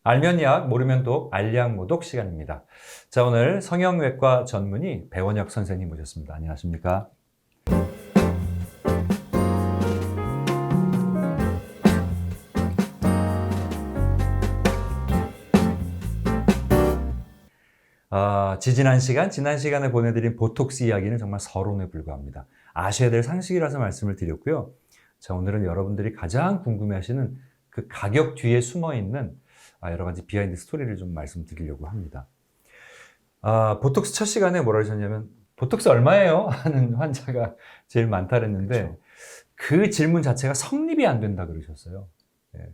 알면 약, 모르면 독, 알약모독 시간입니다. 자, 오늘 성형외과 전문의 배원혁 선생님 모셨습니다. 안녕하십니까? 지난 시간에 보내드린 보톡스 이야기는 정말 서론에 불과합니다. 아셔야 될 상식이라서 말씀을 드렸고요. 자, 오늘은 여러분들이 가장 궁금해하시는 그 가격 뒤에 숨어있는 여러 가지 비하인드 스토리를 좀 말씀드리려고 합니다. 보톡스 첫 시간에 뭐라 하셨냐면 보톡스 얼마예요? 하는 환자가 제일 많다 그랬는데 그렇죠. 그 질문 자체가 성립이 안 된다 그러셨어요.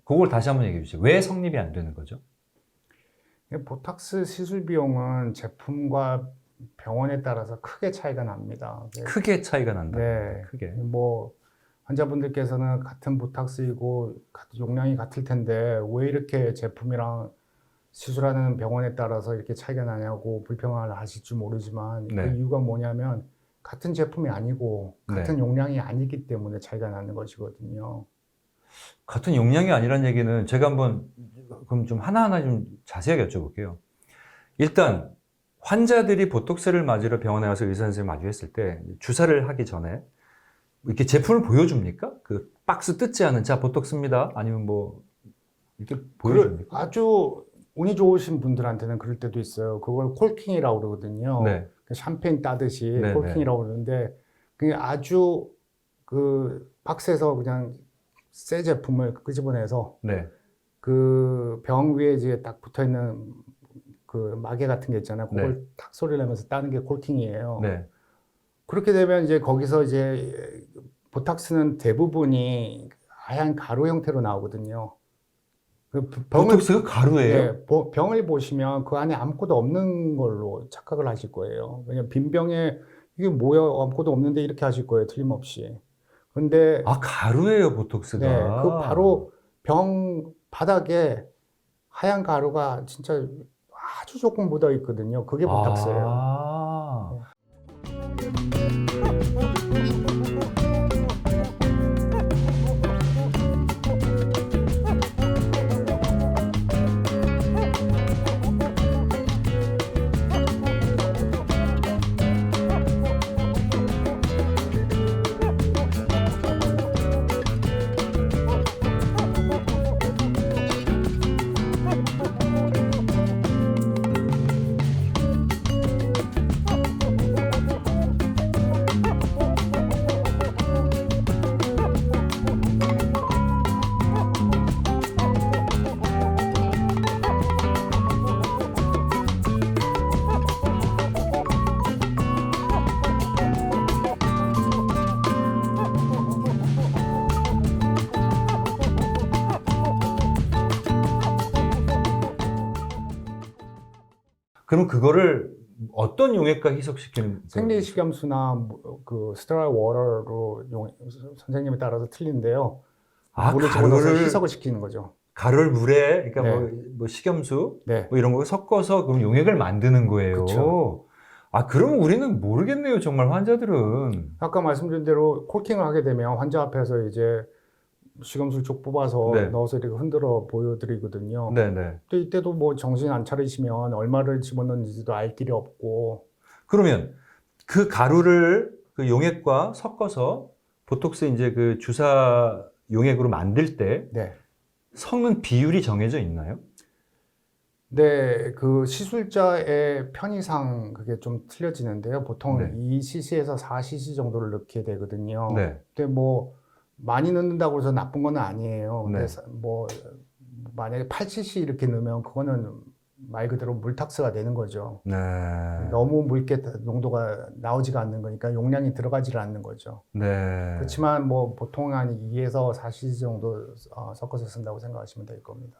그걸 다시 한번 얘기해 주세요. 왜 성립이 안 되는 거죠? 보톡스 시술 비용은 제품과 병원에 따라서 크게 차이가 납니다. 크게 차이가 난다. 네. 크게. 뭐 환자분들께서는 같은 보톡스이고 용량이 같을 텐데 왜 이렇게 제품이랑 시술하는 병원에 따라서 이렇게 차이가 나냐고 불평을 하실지 모르지만 네. 그 이유가 뭐냐면 같은 제품이 아니고 같은 용량이 아니기 때문에 차이가 나는 것이거든요. 같은 용량이 아니란 얘기는 제가 한번 그럼 좀 하나하나 좀 자세하게 여쭤볼게요. 일단 환자들이 보톡스를 맞으러 병원에 와서 의사 선생님 마주했을 때 주사를 하기 전에 이렇게 제품을 보여줍니까? 그 박스 뜯지 않은 자 보톡스입니다. 아니면 뭐 이렇게 보여줍니까? 아주 운이 좋으신 분들한테는 그럴 때도 있어요. 그걸 콜킹이라고 그러거든요. 네. 샴페인 따듯이 네, 콜킹이라고 그러는데 그게 아주 그 박스에서 그냥 새 제품을 끄집어내서 네. 그 병 위에 이제 딱 붙어 있는 그 마개 같은 게 있잖아요. 그걸 네. 탁 소리를 내면서 따는 게 콜킹이에요. 네. 그렇게 되면 이제 거기서 이제 보톡스는 대부분이 하얀 가루 형태로 나오거든요. 그 보톡스가 가루예요? 네, 병을 보시면 그 안에 아무것도 없는 걸로 착각을 하실 거예요. 왜냐면 빈 병에 이게 뭐야 아무것도 없는데 이렇게 하실 거예요. 틀림없이. 근데 가루예요, 보톡스가. 네, 그 바로 병 바닥에 하얀 가루가 진짜 아주 조금 묻어 있거든요. 그게 보톡스예요. 그럼 그거를 어떤 용액과 희석시키는 생리식염수나 그 스테라일 워터로 선생님에 따라서 틀린데요. 물을 집어넣어서 가루를 희석을 시키는 거죠. 가루를 물에 그러니까 네. 뭐 식염수 네. 뭐 이런 거 섞어서 그럼 용액을 만드는 거예요. 그쵸. 그럼 우리는 모르겠네요, 정말 환자들은. 아까 말씀드린 대로 콜킹을 하게 되면 환자 앞에서 이제 식염수를 쭉 뽑아서 네. 넣어서 이렇게 흔들어 보여드리거든요. 네네. 또 이때도 뭐 정신 안 차리시면 얼마를 집어넣는지도 알 길이 없고. 그러면 그 가루를 그 용액과 섞어서 보톡스 이제 그 주사 용액으로 만들 때 네. 섞는 비율이 정해져 있나요? 네, 그 시술자의 편의상 그게 좀 틀려지는데요. 보통 네. 2cc에서 4cc 정도를 넣게 되거든요. 네. 근데 뭐 많이 넣는다고 해서 나쁜 건 아니에요. 근데 네. 뭐 만약에 8cc 이렇게 넣으면 그거는 말 그대로 물탁스가 되는 거죠. 네. 너무 묽게 농도가 나오지가 않는 거니까 용량이 들어가지를 않는 거죠. 네. 그렇지만 뭐 보통 한 2에서 4cc 정도 섞어서 쓴다고 생각하시면 될 겁니다.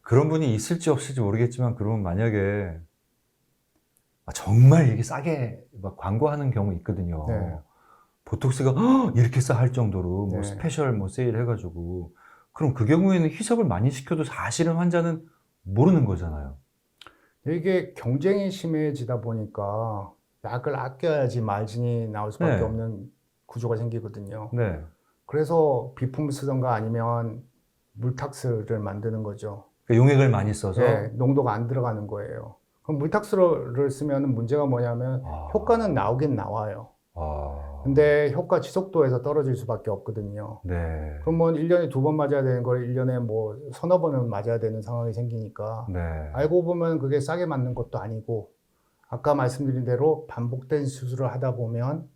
그런 분이 있을지 없을지 모르겠지만 그러면 만약에 정말 이렇게 싸게 막 광고하는 경우 있거든요. 네. 보톡스가 이렇게 싸 할 정도로 뭐 네. 스페셜 뭐 세일 해가지고 그럼 그 경우에는 희석을 많이 시켜도 사실은 환자는 모르는 거잖아요. 이게 경쟁이 심해지다 보니까 약을 아껴야지 마진이 나올 수밖에 네. 없는 구조가 생기거든요. 네. 그래서 비품을 쓰던가 아니면 물탁스를 만드는 거죠. 그러니까 용액을 많이 써서. 예, 농도가 안 들어가는 거예요. 그럼 물탁스를 쓰면 문제가 뭐냐면 효과는 나오긴 나와요. 근데 효과 지속도에서 떨어질 수밖에 없거든요. 네. 그러면 1년에 2번 맞아야 되는 걸 1년에 뭐 서너 번은 맞아야 되는 상황이 생기니까 네. 알고 보면 그게 싸게 맞는 것도 아니고 아까 말씀드린 대로 반복된 수술을 하다 보면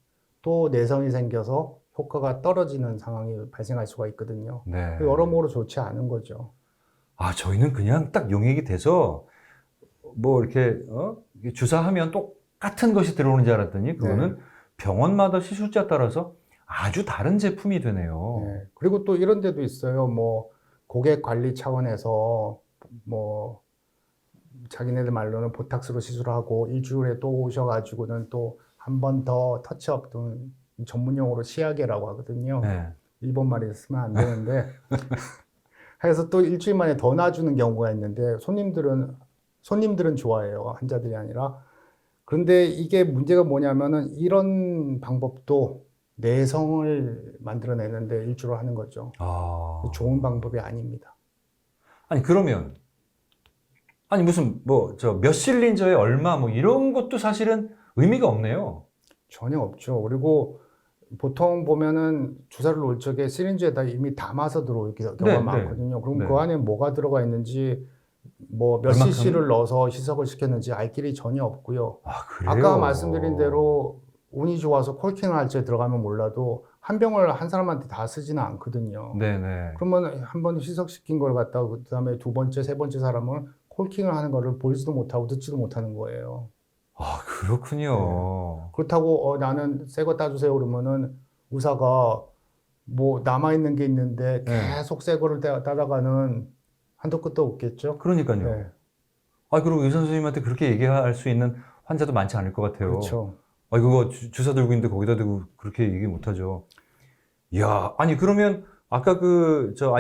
또 내성이 생겨서 효과가 떨어지는 상황이 발생할 수가 있거든요. 네. 여러모로 좋지 않은 거죠. 저희는 그냥 딱 용액이 돼서 뭐 이렇게 주사하면 똑같은 것이 들어오는 줄 알았더니 그거는 병원마다 시술자 따라서 아주 다른 제품이 되네요. 네. 그리고 또 이런 데도 있어요. 뭐 고객 관리 차원에서 뭐 자기네들 말로는 보탁스로 시술하고 일주일에 또 오셔가지고는 또 한 번 더 터치업 등 전문 용어로 시야계라고 하거든요. 네. 일본 말에 쓰면 안 되는데 그래서 또 일주일 만에 더 놔주는 경우가 있는데 손님들은 좋아해요. 환자들이 아니라. 그런데 이게 문제가 뭐냐면은 이런 방법도 내성을 만들어내는데 일주로 하는 거죠. 좋은 방법이 아닙니다. 아니 그러면 무슨 뭐 몇 실린저에 얼마 뭐 이런 것도 사실은 의미가 없네요. 전혀 없죠. 그리고 보통 보면은 주사를 놓을 적에 시린지에다 이미 담아서 들어올 경우가 네, 많거든요. 그럼 네. 그 안에 뭐가 들어가 있는지 뭐 몇 얼마큼? cc를 넣어서 희석을 시켰는지 알 길이 전혀 없고요. 그래요? 아까 말씀드린 대로 운이 좋아서 콜킹을 할 때 들어가면 몰라도 한 병을 한 사람한테 다 쓰지는 않거든요. 네네. 그러면 한 번 희석시킨 걸 갖다가 그 다음에 두 번째, 세 번째 사람은 콜킹을 하는 거를 보지도 못하고 듣지도 못하는 거예요. 그렇군요. 그렇다고 나는 새 거 따주세요 그러면은 의사가 뭐 남아있는 게 있는데 계속 새 거를 따다가는 한도 끝도 없겠죠. 그러니까요. 네. 그리고 의사 선생님한테 그렇게 얘기할 수 있는 환자도 많지 않을 것 같아요. 그렇죠. 그거 주사 들고 있는데 거기다 대고 그렇게 얘기 못 하죠. 이야, 그러면 아까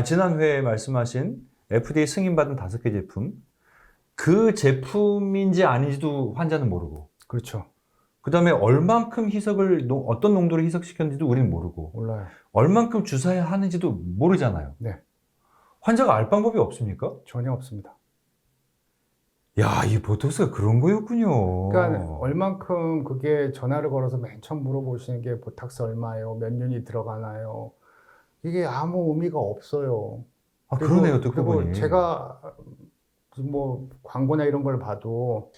지난 회에 말씀하신 FDA 승인받은 5개 제품, 그 제품인지 아닌지도 환자는 모르고. 그렇죠. 그 다음에 얼만큼 어떤 농도를 희석시켰는지도 우리는 모르고. 몰라요. 얼만큼 주사해야 하는지도 모르잖아요. 네. 환자가 알 방법이 없습니까? 전혀 없습니다. 야, 이 보톡스가 그런 거였군요. 그러니까 얼만큼 그게 전화를 걸어서 맨 처음 물어보시는 게 보탁스 얼마예요? 몇 년이 들어가나요? 이게 아무 의미가 없어요. 그러네요, 듣고 그리고 보니. 제가 뭐 광고나 이런 걸 봐도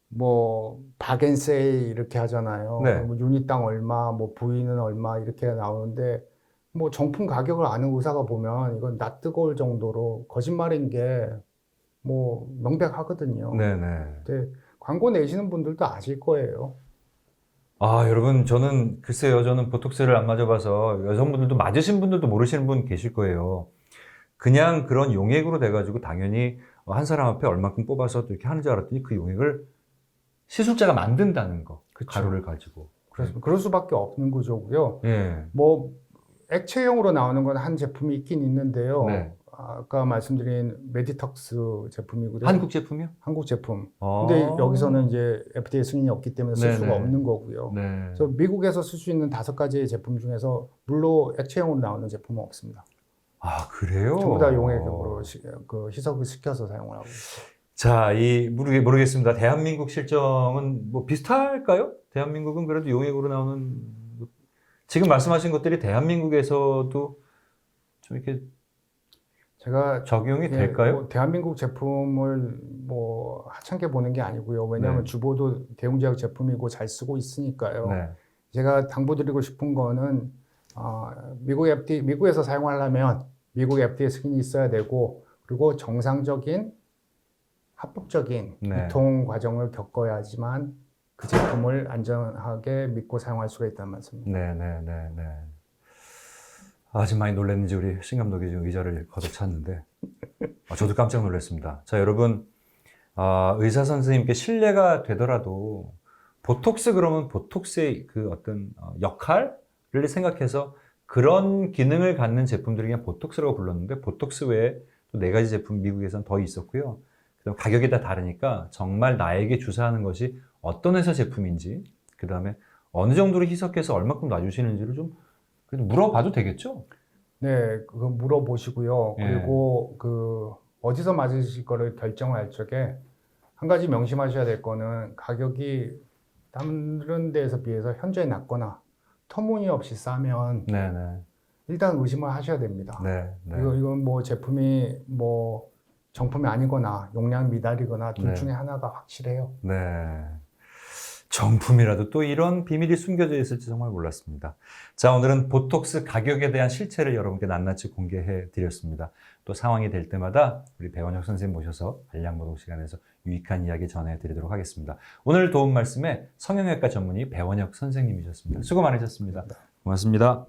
뭐 박앤세일 이렇게 하잖아요. 네. 뭐 유닛당 얼마, 뭐 부위는 얼마 이렇게 나오는데 뭐 정품 가격을 아는 의사가 보면 이건 낯 뜨거울 정도로 거짓말인 게 뭐 명백하거든요. 네네. 근데 광고 내시는 분들도 아실 거예요. 여러분, 저는 보톡스를 안 맞아봐서 여성분들도 맞으신 분들도 모르시는 분 계실 거예요. 그냥 그런 용액으로 돼가지고 당연히 한 사람 앞에 얼만큼 뽑아서 이렇게 하는 줄 알았더니 그 용액을 시술자가 만든다는 거. 그쵸. 가루를 가지고. 그래서 그럴 수밖에 없는 구조고요. 예. 뭐 액체형으로 나오는 건 한 제품이 있긴 있는데요. 네. 아까 말씀드린 메디턱스 제품이고요. 한국 제품이요? 한국 제품. 근데 여기서는 이제 FDA 승인이 없기 때문에 쓸 수가 네네. 없는 거고요. 네. 그래서 미국에서 쓸 수 있는 5가지의 제품 중에서 물로 액체형으로 나오는 제품은 없습니다. 그래요? 전부 다 용액으로 희석을 시켜서 사용을 하고 있어요. 자, 모르겠습니다. 대한민국 실정은 뭐 비슷할까요? 대한민국은 그래도 용액으로 나오는, 지금 말씀하신 것들이 대한민국에서도 좀 이렇게 제가 적용이 될까요? 뭐 대한민국 제품을 뭐 하찮게 보는 게 아니고요. 왜냐하면 주보도 대웅제약 제품이고 잘 쓰고 있으니까요. 네. 제가 당부드리고 싶은 거는 미국에서 사용하려면 미국 FDA 승인이 있어야 되고 그리고 정상적인 합법적인 유통 과정을 겪어야지만 그 제품을 안전하게 믿고 사용할 수가 있다는 말씀입니다. 네. 지금 많이 놀랐는지 우리 신 감독이 지금 의자를 걷어찼는데 저도 깜짝 놀랐습니다. 자, 여러분, 의사 선생님께 신뢰가 되더라도 보톡스 그러면 보톡스의 그 어떤 역할을 생각해서 그런 기능을 갖는 제품들이 그냥 보톡스라고 불렀는데 보톡스 외에 또 4가지 제품 미국에선 더 있었고요. 그다음 가격이 다 다르니까 정말 나에게 주사하는 것이 어떤 회사 제품인지 그 다음에 어느 정도로 희석해서 얼마큼 놔주시는지를 좀 그래도 물어봐도 되겠죠? 네, 그거 물어보시고요. 예. 그리고 그 어디서 맞으실 거를 결정할 적에 한 가지 명심하셔야 될 거는 가격이 다른 데에서 비해서 현저히 낮거나 터무니없이 싸면 네네. 일단 의심을 하셔야 됩니다. 네. 네. 이건 뭐 제품이 뭐 정품이 아니거나 용량 미달이거나 둘 네. 중에 하나가 확실해요. 네. 정품이라도 또 이런 비밀이 숨겨져 있을지 정말 몰랐습니다. 자, 오늘은 보톡스 가격에 대한 실체를 여러분께 낱낱이 공개해 드렸습니다. 또 상황이 될 때마다 우리 배원혁 선생님 모셔서 알량모동 시간에서 유익한 이야기 전해 드리도록 하겠습니다. 오늘 도움 말씀에 성형외과 전문의 배원혁 선생님이셨습니다. 수고 많으셨습니다. 고맙습니다.